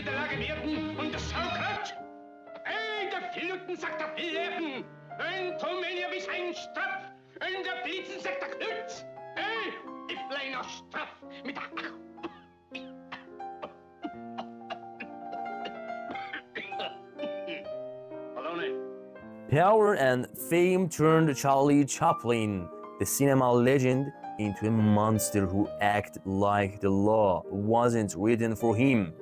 der Lage werden und das schaukelt. Hey, der Flirten sagt der Flirten. Ein Tomelier wie sein Straff. Und der Blitzen sagt der Knütz. Hey, ich bleib noch straff mit der... Power and fame turned Charlie Chaplin, the cinema legend, into a monster who acted like the law wasn't written for him.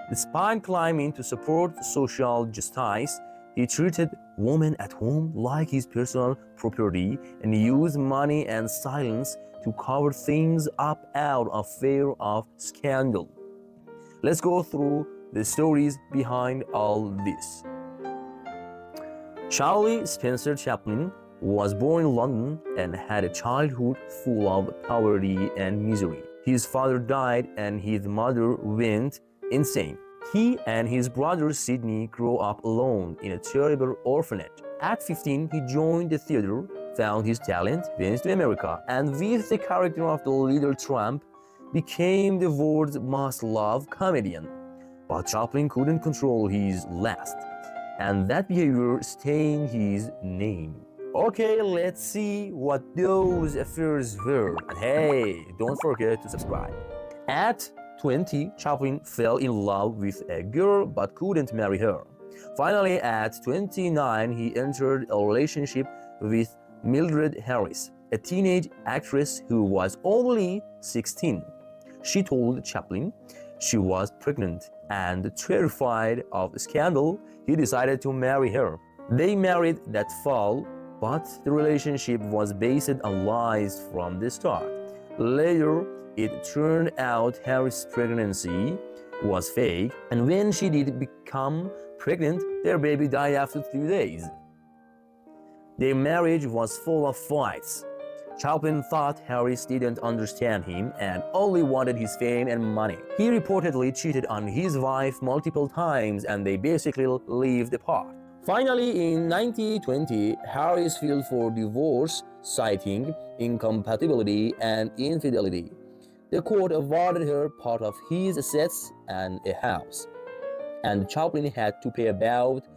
Despite claiming to support social justice, he treated women at home like his personal property and used money and silence to cover things up out of fear of scandal. Let's go through the stories behind all this. Charlie Spencer Chaplin was born in London and had a childhood full of poverty and misery. His father died and his mother went insane. He and his brother Sidney grew up alone in a terrible orphanage. At 15, he joined the theater, found his talent, went to America, and with the character of the little tramp, became the world's most loved comedian. But Chaplin couldn't control his lust, and that behavior stained his name. Okay, let's see what those affairs were. And hey, don't forget to subscribe. At 20, Chaplin fell in love with a girl but couldn't marry her. Finally, at 29, he entered a relationship with Mildred Harris, a teenage actress who was only 16. She told Chaplin she was pregnant, and terrified of scandal, he decided to marry her. They married that fall, but the relationship was based on lies from the start. Later, it turned out Harris' pregnancy was fake, and when she did become pregnant, their baby died after 3 days. Their marriage was full of fights. Chaplin thought Harris didn't understand him and only wanted his fame and money. He reportedly cheated on his wife multiple times and they basically lived apart. Finally, in 1920, Harris filed for divorce, citing incompatibility and infidelity. The court awarded her part of his assets and a house, and Chaplin had to pay about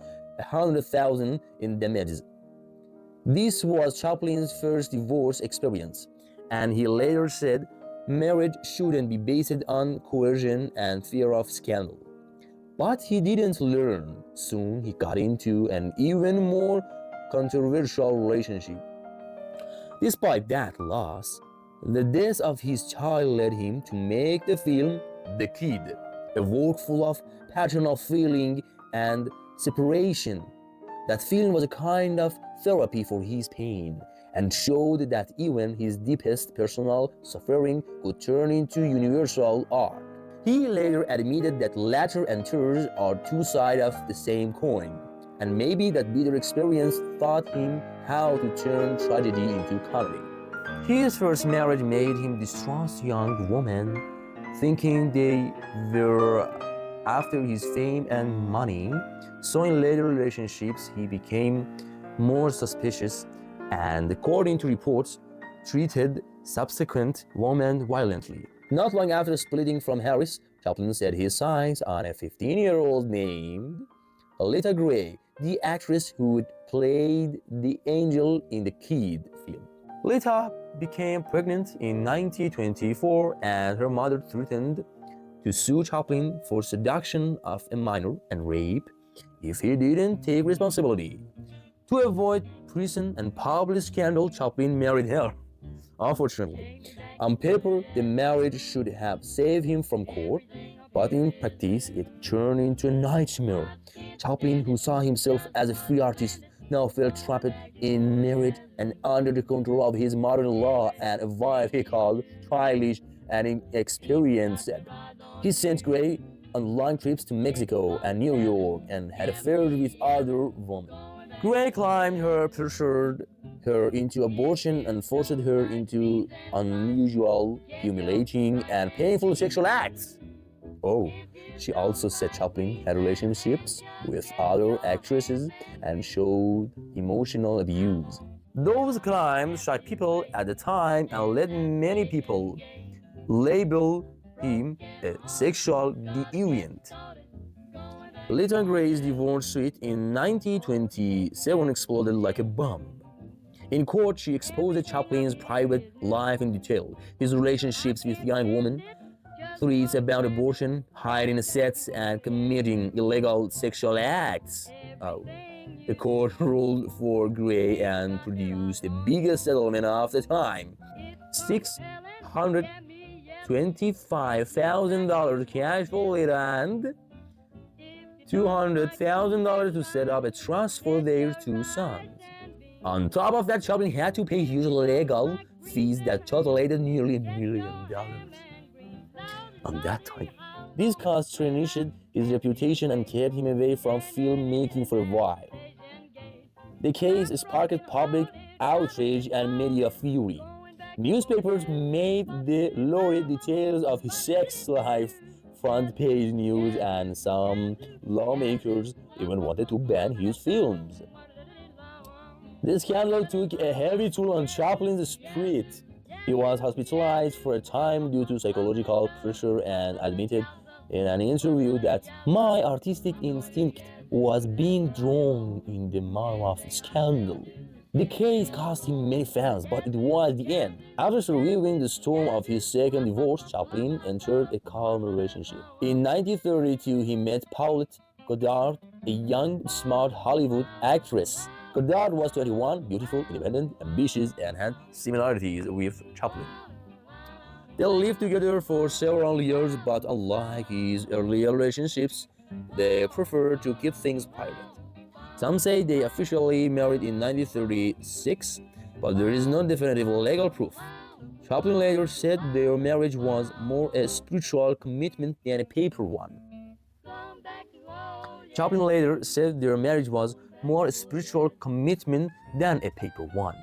$100,000 in damages. This was Chaplin's first divorce experience, and he later said marriage shouldn't be based on coercion and fear of scandal. But he didn't learn. Soon he got into an even more controversial relationship. Despite that loss, the death of his child led him to make the film The Kid, a work full of paternal feeling and separation. That film was a kind of therapy for his pain and showed that even his deepest personal suffering could turn into universal art. He later admitted that laughter and tears are two sides of the same coin, and maybe that bitter experience taught him how to turn tragedy into comedy. His first marriage made him distrust young women, thinking they were after his fame and money. So in later relationships, he became more suspicious and, according to reports, treated subsequent women violently. Not long after splitting from Harris, Chaplin set his sights on a 15-year-old named Lita Gray, the actress who played the angel in the Kid film. Lita became pregnant in 1924, and her mother threatened to sue Chaplin for seduction of a minor and rape if he didn't take responsibility. To avoid prison and public scandal, Chaplin married her. Unfortunately, on paper, the marriage should have saved him from court, but in practice, it turned into a nightmare. Chaplin, who saw himself as a free artist, now felt trapped in marriage and under the control of his mother-in-law and a wife he called childish and inexperienced. He sent Gray on long trips to Mexico and New York and had affairs with other women. Gray claimed her pressured her into abortion and forced her into unusual, humiliating, and painful sexual acts. Oh, she also said Chaplin had relationships with other actresses and showed emotional abuse. Those claims shocked people at the time and led many people label him a sexual deviant. Little Gray's divorce suit in 1927 exploded like a bomb. In court, she exposed Chaplin's private life in detail, his relationships with young women, threats about abortion, hiding assets, and committing illegal sexual acts. Oh. The court ruled for Gray and produced the biggest settlement of the time, $625,000 cash for Lita and $200,000 to set up a trust for their two sons. On top of that, Chaplin had to pay huge legal fees that totalled nearly $1 million on that time. These costs tarnished his reputation and kept him away from filmmaking for a while. The case sparked public outrage and media fury. Newspapers made the lurid details of his sex life front-page news, and some lawmakers even wanted to ban his films. The scandal took a heavy toll on Chaplin's spirit. He was hospitalized for a time due to psychological pressure and admitted in an interview that my artistic instinct was being drawn in the mire of scandal. The case cost him many fans, but it was the end. After surviving the storm of his second divorce, Chaplin entered a calm relationship. In 1932, he met Paulette Goddard, a young, smart Hollywood actress. Goddard was 21, beautiful, independent, ambitious, and had similarities with Chaplin. They lived together for several years, but unlike his earlier relationships, they preferred to keep things private. Some say they officially married in 1936, but there is no definitive legal proof. Chaplin later said their marriage was more a spiritual commitment than a paper one. Chaplin later said their marriage was more a spiritual commitment than a paper one.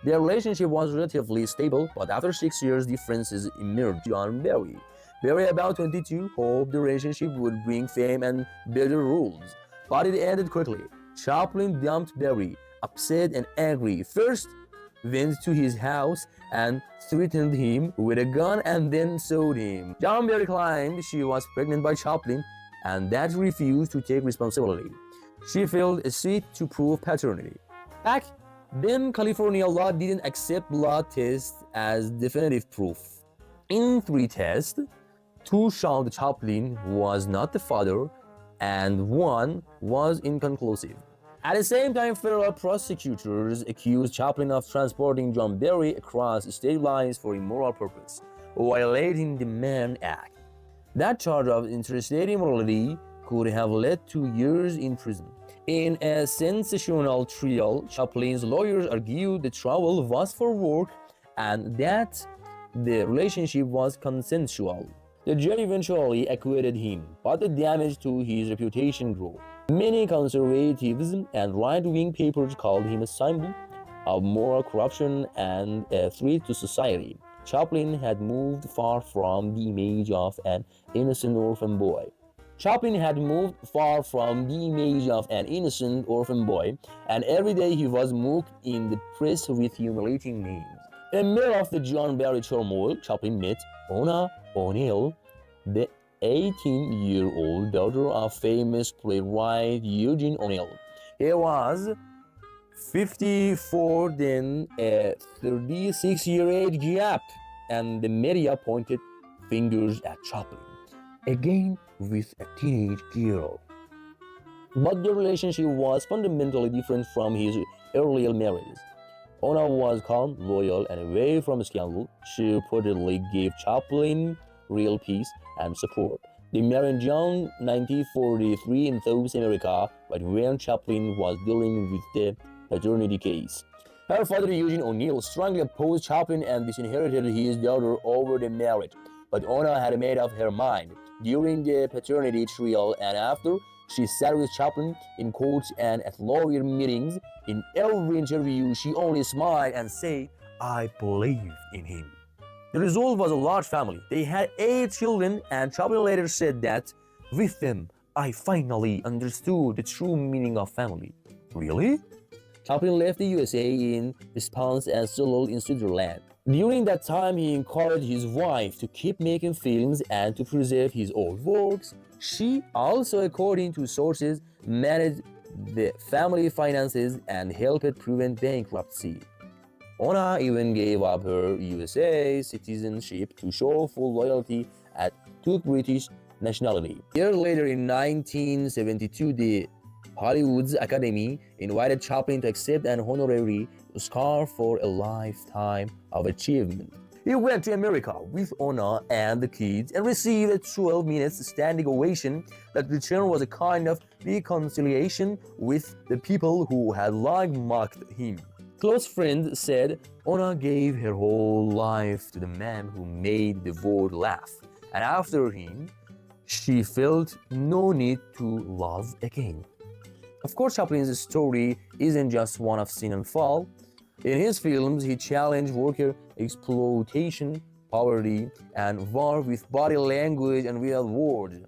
Their relationship was relatively stable, but after 6 years, differences emerged on Barry. Barry, about 22, hoped the relationship would bring fame and better rules, but it ended quickly. Chaplin dumped Barry, upset and angry. First, went to his house and threatened him with a gun and then sued him. John Barry claimed she was pregnant by Chaplin and that he refused to take responsibility. She filed a suit to prove paternity. Back then, California law didn't accept blood tests as definitive proof. In 3 tests, 2 showed Chaplin was not the father, and 1 was inconclusive. At the same time, federal prosecutors accused Chaplin of transporting John Barry across state lines for immoral purpose, violating the Mann Act. That charge of interstate immorality could have led to years in prison. In a sensational trial, Chaplin's lawyers argued the travel was for work and that the relationship was consensual. The jury eventually acquitted him, but the damage to his reputation grew. Many conservatives and right-wing papers called him a symbol of moral corruption and a threat to society. Chaplin had moved far from the image of an innocent orphan boy. And every day he was mocked in the press with humiliating names. In the middle of the John Barry turmoil, Chaplin met Ona O'Neill, the 18-year-old daughter of famous playwright Eugene O'Neill. He was 54, then a 36-year age gap, and the media pointed fingers at Chaplin, again with a teenage girl. But their relationship was fundamentally different from his earlier marriages. Ona was calm, loyal, and away from scandal. She reportedly gave Chaplin real peace and support. They married in June 1943 in South America, right when Chaplin was dealing with the paternity case. Her father, Eugene O'Neill, strongly opposed Chaplin and disinherited his daughter over the marriage. But Ona had made up her mind. During the paternity trial and after, she sat with Chaplin in courts and at lawyer meetings. In every interview, she only smiled and said, "I believe in him." The result was a large family. They had 8 children, and Chaplin later said that, "With them, I finally understood the true meaning of family." Really? Chaplin left the USA in response and settled in Switzerland. During that time, he encouraged his wife to keep making films and to preserve his old works. She also, according to sources, managed the family finances and helped prevent bankruptcy. Ona even gave up her USA citizenship to show full loyalty and took British nationality. A year later, in 1972, the Hollywood's Academy invited Chaplin to accept an honorary Oscar for a lifetime of achievement. He went to America with Ona and the kids and received a 12 minutes standing ovation that return was a kind of reconciliation with the people who had long mocked him. Close friend said Ona gave her whole life to the man who made the world laugh, and after him, she felt no need to love again. Of course, Chaplin's story isn't just one of sin and fall. In his films, he challenged worker exploitation, poverty, and war with body language and without words.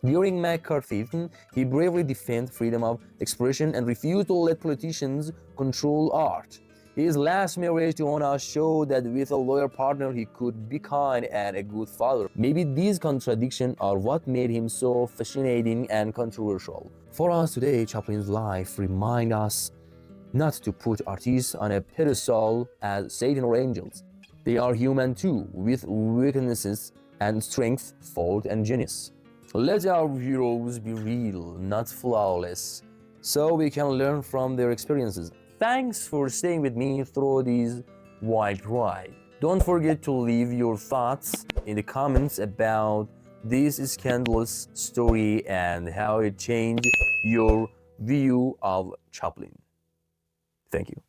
During McCarthyism, he bravely defended freedom of expression and refused to let politicians control art. His last marriage to Ona showed that with a loyal partner he could be kind and a good father. Maybe these contradictions are what made him so fascinating and controversial. For us today, Chaplin's life reminds us not to put artists on a pedestal as Satan or angels. They are human too, with weaknesses and strength, fault and genius. Let our heroes be real, not flawless, so we can learn from their experiences. Thanks for staying with me through this wild ride. Don't forget to leave your thoughts in the comments about this scandalous story and how it changed your view of Chaplin. Thank you.